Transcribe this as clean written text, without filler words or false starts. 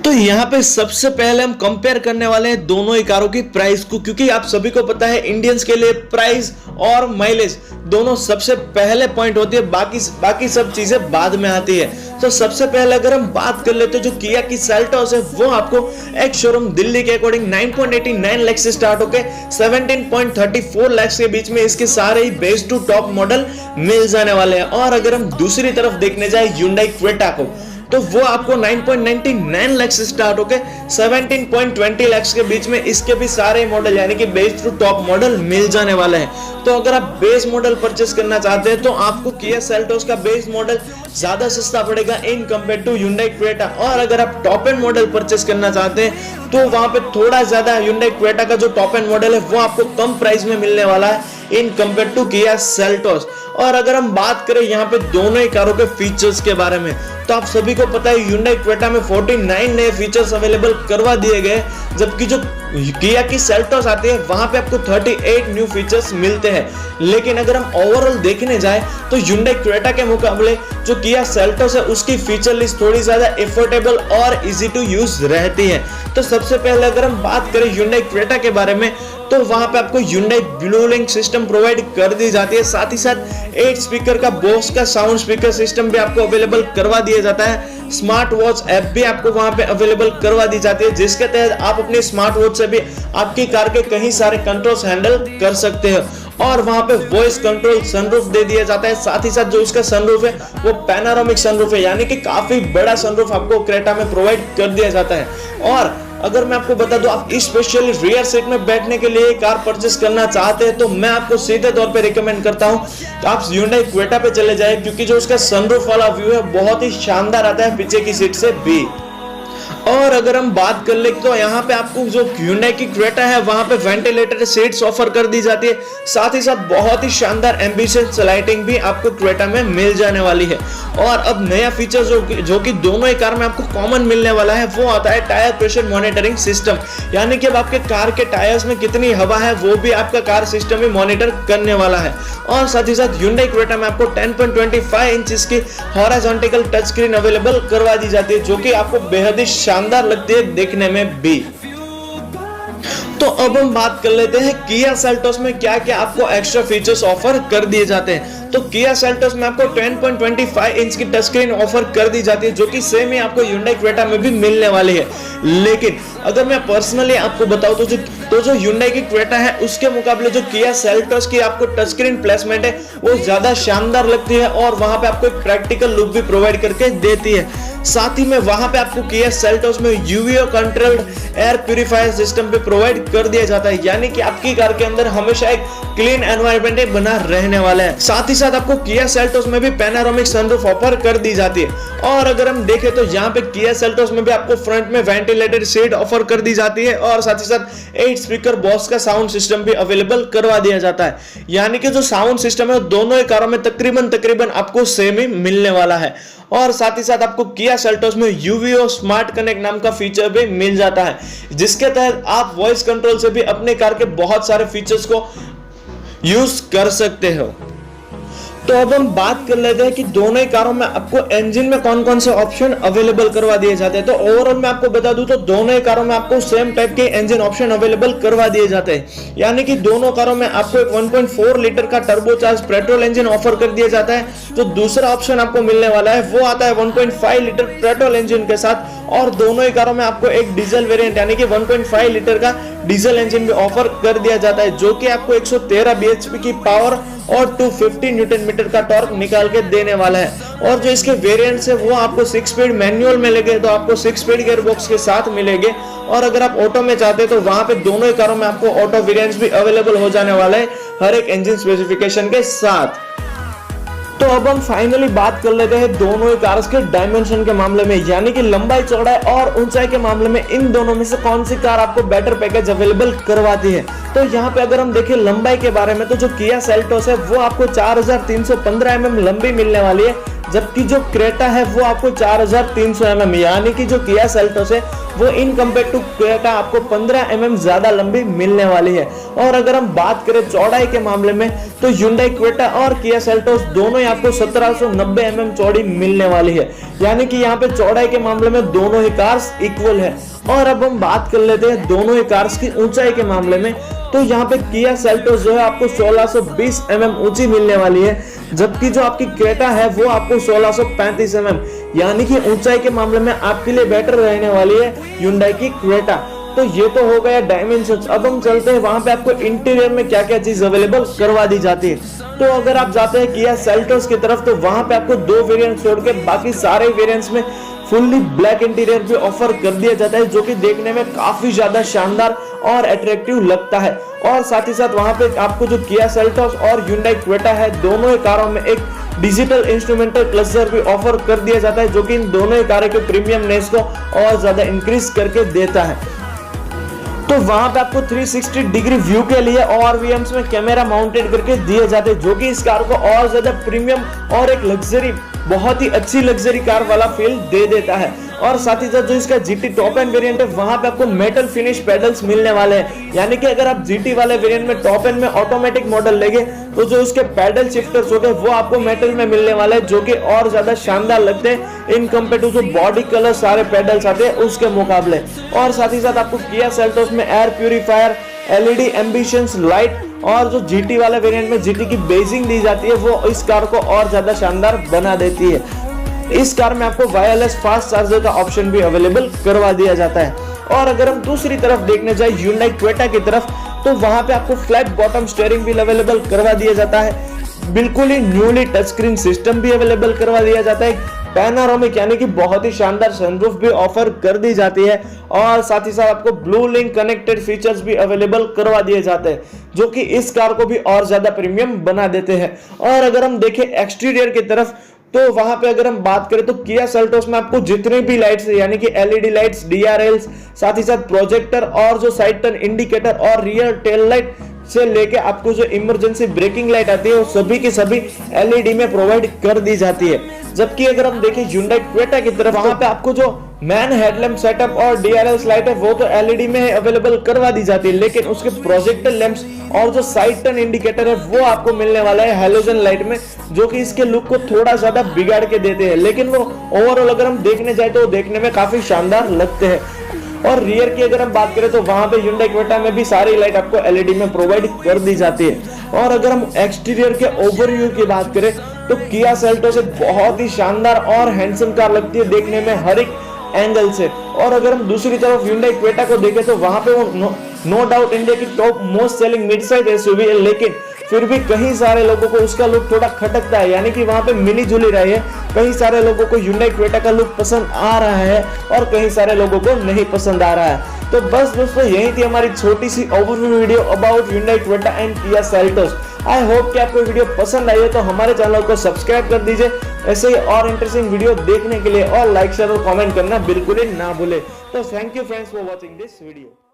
तो यहाँ पे सबसे पहले हम कंपेयर करने वाले हैं दोनों ही कारों की प्राइस को, क्योंकि आप सभी को पता है इंडियंस के लिए प्राइस और माइलेज दोनों सबसे पहले पॉइंट होती है, बाकी सब चीजें बाद में आती है। तो सबसे पहले अगर हम बात कर लेते हैं जो किया की सेल्टोस है, वो आपको एक शोरूम दिल्ली के अकॉर्डिंग 9.89 लाख से स्टार्ट होकर 17.34 लाख के बीच में इसके सारे ही बेस टू टॉप मॉडल मिल जाने वाले हैं। और अगर हम दूसरी तरफ देखने जाए Hyundai Creta को, तो वो आपको 9.99 लाख से स्टार्ट होकर 17.20 लाख के बीच में इसके भी सारे मॉडल यानी कि बेस टू टॉप मॉडल मिल जाने वाले हैं। तो अगर आप बेस मॉडल परचेस करना चाहते हैं तो आपको किया सेल्टोस का बेस मॉडल ज्यादा सस्ता पड़ेगा in compare to Hyundai Creta। और अगर आप टॉप एंड मॉडल परचेस करना चाहते हैं तो वहां पे थोड़ा ज्यादा Hyundai Creta का जो टॉप एंड मॉडल है वो आपको कम प्राइस में मिलने वाला है इन कंपेयर टू किया सेल्टोस। और अगर हम बात करें यहाँ पे दोनों ही कारों के फीचर्स के बारे में, तो आप सभी को पता है Hyundai Creta में 49 नए फीचर्स अवेलेबल करवा दिए गए, जबकि जो किया की सेल्टोस आती है वहां पे आपको 38 न्यू फीचर्स मिलते हैं। लेकिन अगर हम ओवरऑल देखने जाए तो Hyundai Creta के मुकाबले जो किया सेल्टोस है उसकी फीचर लिस्ट थोड़ी ज्यादा एफोर्डेबल और इजी टू यूज रहती है। तो सबसे पहले अगर हम बात करें Hyundai Creta के बारे में, तो वहां पे आपको Hyundai ब्लूलिंक सिस्टम प्रोवाइड कर दी जाती है, साथ ही साथ 8 स्पीकर का बोस का साउंड स्पीकर सिस्टम भी आपको अवेलेबल करवा दिया जाता है। स्मार्ट वॉच ऐप भी आपको वहां पे अवेलेबल करवा दी जाती है, जिसके तहत आप अपने स्मार्ट वॉच से भी आपकी कार के कई सारे कंट्रोल्स हैंडल कर सकते हैं। और वहां पे वॉइस कंट्रोल सनरूफ दे दिया जाता है, साथ ही साथ जो इसका सनरूफ है वो पैनोरामिक सनरूफ है, यानी कि काफी बड़ा सनरूफ आपको क्रेटा में प्रोवाइड कर दिया जाता है। और अगर मैं आपको बता दूं आप स्पेशली रियर सीट में बैठने के लिए कार परचेस करना चाहते हैं तो मैं आपको सीधे तौर पे रिकमेंड करता हूं कि आप Hyundai Creta पे चले जाएं, क्योंकि जो उसका सनरूफ वाला व्यू है बहुत ही शानदार आता है पीछे की सीट से भी। और अगर हम बात कर ले तो यहाँ पे आपको जो Hyundai की Creta है वहां पे वेंटिलेटर सीट्स ऑफर कर दी जाती है, साथ ही साथ बहुत ही शानदार एम्बिशियस लाइटिंग भी आपको Creta में मिल जाने वाली है। और अब नया फीचर जो कि दोनों ही कार में आपको कॉमन मिलने वाला है वो आता है टायर प्रेशर मॉनिटरिंग सिस्टम, यानी कि अब आपके कार के टायर्स में कितनी हवा है वो भी आपका कार सिस्टम ही मॉनिटर करने वाला है। और साथ ही साथ Hyundai Creta में आपको 10.25 इंच की हॉरिजॉन्टल टच स्क्रीन अवेलेबल करवा दी जाती है, जो कि आपको बेहद ही शानदार लगती है देखने में भी। तो अब हम बात कर लेते हैं किया सेल्टोस में क्या क्या आपको एक्स्ट्रा फीचर्स ऑफर कर दिए जाते हैं। तो किया सेल्टोस में आपको 10.25 इंच की टच स्क्रीन ऑफर कर दी जाती है, जो कि सेम ही आपको Hyundai Creta में भी मिलने वाली है। लेकिन अगर मैं पर्सनली आपको बताऊं तो जो Hyundai की Creta है उसके मुकाबले जो किया सेल्टोस की आपको टच स्क्रीन प्लेसमेंट है वो ज्यादा शानदार लगती है और वहां पे आपको एक प्रैक्टिकल लुक भी प्रोवाइड करके देती है। साथ ही में वहां पे आपको किया सेल्टोस में UVO controlled air purifier system पे प्रोवाइड कर दिया जाता है, यानी कि आपकी कार के अंदर हमेशा एक क्लीन एनवायरनमेंट बना रहने वाला है। साथ ही साथ आपको किया सेल्टोस में भी पैनोरामिक सनरूफ ऑफर कर दी जाती है। और अगर हम देखें तो यहाँ पे किया सेल्टोस में भी आपको फ्रंट में वेंटिलेटेड सीट ऑफर कर दी जाती है और साथ ही साथ 8 स्पीकर बॉस का साउंड सिस्टम भी अवेलेबल करवा दिया जाता है, यानी कि जो साउंड सिस्टम है दोनों ही कारों में तकरीबन आपको सेम ही मिलने वाला है। और साथ ही साथ आपको किया सेल्टोस में UVO स्मार्ट कनेक्ट नाम का फीचर भी मिल जाता है, जिसके तहत आप वॉइस कंट्रोल से भी अपने कार के बहुत सारे फीचर्स को यूज कर सकते हो। तो अब हम बात कर लेते हैं कि दोनों ही कारों में आपको इंजन में कौन कौन से ऑप्शन अवेलेबल करवा दिए जाते हैं। तो ओवरऑल मैं आपको बता दूं तो दोनों ही कारों में आपको सेम टाइप के इंजन ऑप्शन अवेलेबल करवा दिए जाते हैं, यानी कि दोनों कारों में आपको एक 1.4 लीटर का टर्बोचार्ज पेट्रोल इंजन ऑफर कर दिया जाता है। जो दूसरा ऑप्शन आपको मिलने वाला है वो आता है 1.5 लीटर पेट्रोल इंजन के साथ, और दोनों ही कारों में आपको एक डीजल वेरिएंट यानी कि 1.5 लीटर का डीजल इंजन भी ऑफर कर दिया जाता है, जो कि आपको 113 bhp की पावर और 250 न्यूटन मीटर का टॉर्क निकाल के देने वाला है। और जो इसके वेरिएंट्स है वो आपको 6 स्पीड मैनुअल मिलेंगे, तो आपको 6 स्पीड गियर बॉक्स के साथ मिलेंगे। और अगर आप ऑटो में चाहते हैं तो वहां पे दोनों ही कारों में आपको ऑटो वेरिएंट्स भी अवेलेबल हो जाने वाला है हर एक इंजन स्पेसिफिकेशन के साथ। तो अब हम फाइनली बात कर लेते हैं दोनों ही कार्स के डायमेंशन के मामले में, यानी कि लंबाई चौड़ाई और ऊंचाई के मामले में इन दोनों में से कौन सी कार आपको बेटर पैकेज अवेलेबल करवाती है। तो यहाँ पे अगर हम देखें लंबाई के बारे में तो जो किया सेल्टोस है वो आपको 4315 mm लंबी मिलने वाली है, जबकि जो क्रेटा है वो आपको 4300 mm, यानी कि जो किया सेल्टोस है वो इन कंपेयर टू क्रेटा आपको 15 mm ज्यादा लंबी मिलने वाली है। और अगर हम बात करें चौड़ाई के मामले में तो Hyundai क्रेटा और किया सेल्टोस दोनों ही आपको 1790 mm चौड़ी मिलने वाली है, यानी कि यहाँ पे चौड़ाई के मामले में दोनों ही कार्स इक्वल है। और अब हम बात कर लेते हैं दोनों ही कार्स की ऊंचाई के मामले में, तो यहाँ पे किया सेल्टोस जो है आपको 1620 mm ऊंची मिलने वाली है, जबकि जो आपकी क्रेटा है वो आपको 1635 mm, यानी कि ऊंचाई के मामले में आपके लिए बेटर रहने वाली है Hyundai की क्रेटा। तो ये तो हो गया डायमेंशंस। अब हम चलते हैं वहां पे आपको इंटीरियर में क्या क्या चीज अवेलेबल करवा दी जाती है। तो अगर आप जाते हैं किया सेल्टोस की तरफ तो वहां पे आपको 2 वेरिएंट छोड़ के बाकी सारे वेरिएंट्स में फुल्ली ब्लैक इंटीरियर भी ऑफर कर दिया जाता है, जो कि देखने में काफी ज्यादा शानदार और अट्रैक्टिव लगता है। और साथ ही साथ वहां पे आपको जो किया सेल्टोस और Hyundai क्रेटा है दोनों ही कारों में एक डिजिटल इंस्ट्रूमेंटल क्लस्टर भी ऑफर कर दिया जाता है, जो कि इन दोनों ही कारों के प्रीमियमनेस को और ज्यादा इंक्रीज करके देता है। तो वहां पे आपको 360 डिग्री व्यू के लिए ORVMs में कैमरा माउंटेड करके दिए जाते हैं, जो कि इस कार को और ज्यादा प्रीमियम और एक लग्जरी, बहुत ही अच्छी लग्जरी कार वाला फील दे देता है। और साथ ही साथ जो इसका GT टॉप एंड वेरिएंट है वहां पे आपको मेटल फिनिश पेडल्स मिलने वाले हैं, यानी कि अगर आप GT वाले वेरिएंट में टॉप एंड में ऑटोमेटिक मॉडल लेंगे तो जो उसके पैडल शिफ्टर्स होते हैं वो आपको मेटल में मिलने वाले हैं, जो कि और ज्यादा शानदार लगते हैं इन कंपेयर टू जो बॉडी कलर सारे पैडल्स आते हैं उसके मुकाबले। और साथ ही साथ आपको किया सेल्टोस में air purifier, LED ambitions light और जो GT वाले वेरिएंट में GT की बेजिंग दी जाती है वो इस कार को और ज्यादा शानदार बना देती है। इस कार में आपको वायरलेस फास्ट चार्जर का ऑप्शन भी अवेलेबल करवा दिया जाता है। और अगर हम दूसरी तरफ देखने जाए Hyundai क्रेटा की तरफ तो वहां पे आपको फ्लैट बॉटम स्टीयरिंग भी अवेलेबल करवा दिया जाता है, बिल्कुल ही न्यूली टच स्क्रीन सिस्टम भी अवेलेबल करवा दिया जाता है, पैनोरामिक यानी कि बहुत ही शानदार सनरूफ भी ऑफर कर दी जाती है। और साथ ही साथ आपको ब्लू लिंक कनेक्टेड फीचर्स भी अवेलेबल करवा दिए जाते हैं, जो कि इस कार को भी और ज्यादा प्रीमियम बना देते हैं। और अगर हम देखें एक्सटीरियर की तरफ तो वहां पे अगर हम बात करें तो किया सेल्टोस में आपको जितनी भी लाइट्स यानी कि LED लाइट्स, DRLs, साथ ही साथ प्रोजेक्टर और जो साइड टर्न इंडिकेटर और रियर टेल लाइट से लेके आपको जो इमरजेंसी ब्रेकिंग लाइट आती है वो सभी की सभी LED में प्रोवाइड कर दी जाती है। जबकि अगर हम देखें Hyundai क्रेटा की तरफ वहां पे आपको जो मैन हेडलैम्प सेटअप और DRLs लाइट है वो तो LED में अवेलेबल करवा दी जाती है, लेकिन उसके प्रोजेक्टर लैंप्स और जो साइड टर्न इंडिकेटर है वो आपको मिलने वाला है हैलोजन लाइट में, जो कि इसके लुक को थोड़ा ज्यादा बिगाड़ के देते हैं, लेकिन वो ओवरऑल अगर हम देखने जाए तो देखने में काफी शानदार लगते हैं। और रियर की अगर हम बात करें तो वहां पे Hyundai क्रेटा में भी सारी लाइट आपको LED में प्रोवाइड कर दी जाती है। और अगर हम एक्सटीरियर के ओवरव्यू की बात करें तो किया सेल्टोस एक बहुत ही शानदार और हैंडसम कार लगती है देखने में हर एक एंगल से। और अगर हम दूसरी तरफ Hyundai क्रेटा को देखें तो वहां पे वो नो डाउट इंडिया की top most selling mid size SUV है, लेकिन फिर भी कई सारे लोगों को उसका लुक थोड़ा खटकता है, यानी कि वहां पे मिली जुली रही है। कई सारे लोगों को Hyundai क्रेटा का लुक पसंद आ रहा है और कई सारे लोगों को नहीं पसंद आ रहा है। तो बस दोस्तों यही थी हमारी छोटी सी overview video about Hyundai Creta and Kia Seltos. I hope कि आपको वीडियो पसंद आई है तो हमारे चैनल को सब्सक्राइब कर दीजिए ऐसे ही और इंटरेस्टिंग वीडियो देखने के लिए, और लाइक शेयर और कमेंट करना बिल्कुल ही ना भूले। तो thank you friends for watching this video.